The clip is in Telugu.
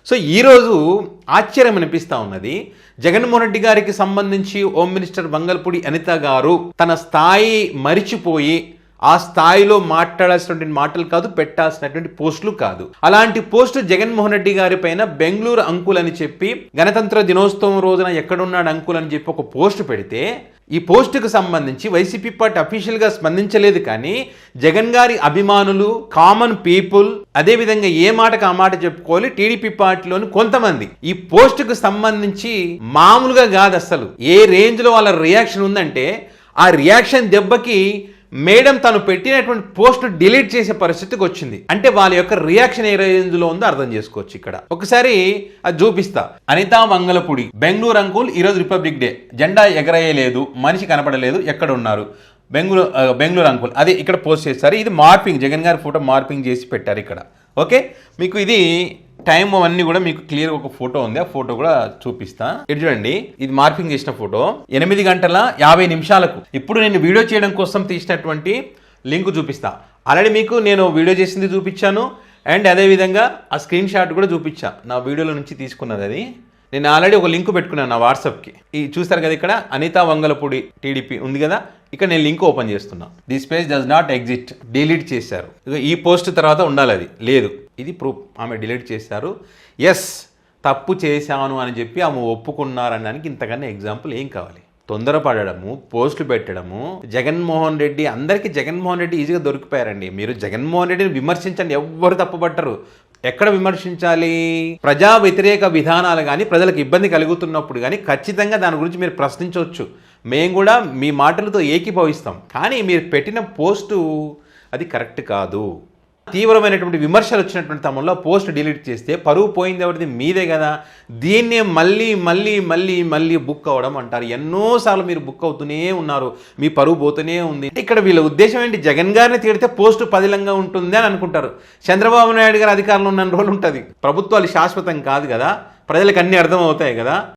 సో ఈరోజు ఆశ్చర్యం అనిపిస్తూ ఉన్నది. జగన్మోహన్ రెడ్డి గారికి సంబంధించి హోమ్ మినిస్టర్ వంగల్పూడి అనిత గారు తన స్థాయి మరిచిపోయి ఆ స్థాయిలో మాట్లాడాల్సినటువంటి మాటలు కాదు, పెట్టాల్సినటువంటి పోస్టులు కాదు. అలాంటి పోస్టు జగన్మోహన్ రెడ్డి గారి పైన బెంగళూరు అంకుల్ అని చెప్పి గణతంత్ర దినోత్సవం రోజున ఎక్కడున్నాడు అంకుల్ అని చెప్పి ఒక పోస్టు పెడితే ఈ పోస్టుకు సంబంధించి వైసీపీ పార్టీ అఫీషియల్గా స్పందించలేదు. కానీ జగన్ గారి అభిమానులు, కామన్ పీపుల్, అదేవిధంగా ఏ మాటకు ఆ మాట చెప్పుకోవాలి టీడీపీ పార్టీలోని కొంతమంది ఈ పోస్టుకు సంబంధించి మామూలుగా కాదు, అసలు ఏ రేంజ్లో వాళ్ళ రియాక్షన్ ఉందంటే ఆ రియాక్షన్ దెబ్బకి మేడం తను పెట్టినటువంటి పోస్ట్ డిలీట్ చేసే పరిస్థితికి వచ్చింది. అంటే వాళ్ళ యొక్క రియాక్షన్ ఏ రేంజ్లో ఉందో అర్థం చేసుకోవచ్చు. ఇక్కడ ఒకసారి అది చూపిస్తా. అనితా వంగలపూడి, బెంగళూరు అంకుల్ ఈరోజు రిపబ్లిక్ డే, జెండా ఎగరేయలేదు, మనిషి కనపడలేదు, ఎక్కడ ఉన్నారు బెంగళూరు అంకుల్, అది ఇక్కడ పోస్ట్ చేస్తారు. ఇది మార్పింగ్, జగన్ గారి ఫోటో మార్పింగ్ చేసి పెట్టారు ఇక్కడ. ఓకే, మీకు ఇది టైం అవన్నీ కూడా మీకు క్లియర్ ఒక ఫోటో ఉంది, ఆ ఫోటో కూడా చూపిస్తా. ఇది చూడండి, ఇది మార్పింగ్ చేసిన ఫోటో 8:50 ఇప్పుడు నేను వీడియో చేయడం కోసం తీసినటువంటి లింక్ చూపిస్తా. ఆల్రెడీ మీకు నేను వీడియో చేసింది చూపించాను, అండ్ అదేవిధంగా ఆ స్క్రీన్ షాట్ కూడా చూపించా, నా వీడియోలో నుంచి తీసుకున్నది. అది నేను ఆల్రెడీ ఒక లింక్ పెట్టుకున్నాను నా వాట్సాప్కి. ఈ చూస్తారు కదా, ఇక్కడ అనితా వంగలపూడి టీడీపీ ఉంది కదా, ఇక్కడ నేను లింక్ ఓపెన్ చేస్తున్నా. This page does not exist, delete చేశారు. ఈ పోస్ట్ తర్వాత ఉండాలి, అది లేదు. ఇది ప్రూఫ్, ఆమె డిలీట్ చేశారు. ఎస్, తప్పు చేశాను అని చెప్పి ఆమె ఒప్పుకున్నారనడానికి ఇంతకన్నా ఎగ్జాంపుల్ ఏం కావాలి? తొందరపడము, పోస్టులు పెట్టడము. జగన్మోహన్ రెడ్డి, అందరికీ జగన్మోహన్ రెడ్డి ఈజీగా దొరికిపోయారండి. మీరు జగన్మోహన్ రెడ్డిని విమర్శించండి, ఎవ్వరు తప్పుపట్టరు. ఎక్కడ విమర్శించాలి? ప్రజా వ్యతిరేక విధానాలు కానీ ప్రజలకు ఇబ్బంది కలుగుతున్నప్పుడు కానీ ఖచ్చితంగా దాని గురించి మీరు ప్రశ్నించవచ్చు. మేము కూడా మీ మాటలతో ఏకీభవిస్తాం. కానీ మీరు పెట్టిన పోస్టు అది కరెక్ట్ కాదు. తీవ్రమైనటువంటి విమర్శలు వచ్చినటువంటి తమలో పోస్ట్ డిలీట్ చేస్తే పరువు పోయింది ఎవరిది? మీదే కదా. దీన్నే మళ్ళీ మళ్ళీ మళ్ళీ మళ్ళీ బుక్ అవ్వడం అంటారు. ఎన్నోసార్లు మీరు బుక్ అవుతూనే ఉన్నారు, మీ పరువు పోతూనే ఉంది. ఇక్కడ వీళ్ళ ఉద్దేశం ఏంటి? జగన్ గారిని తిడితే పోస్టు పదిలంగా ఉంటుంది అని అనుకుంటారు. చంద్రబాబు నాయుడు గారు అధికారంలో ఉన్న రోజులు ఉంటుంది. ప్రభుత్వాలు శాశ్వతం కాదు కదా, ప్రజలకు అన్నీ అర్థం అవుతాయి కదా.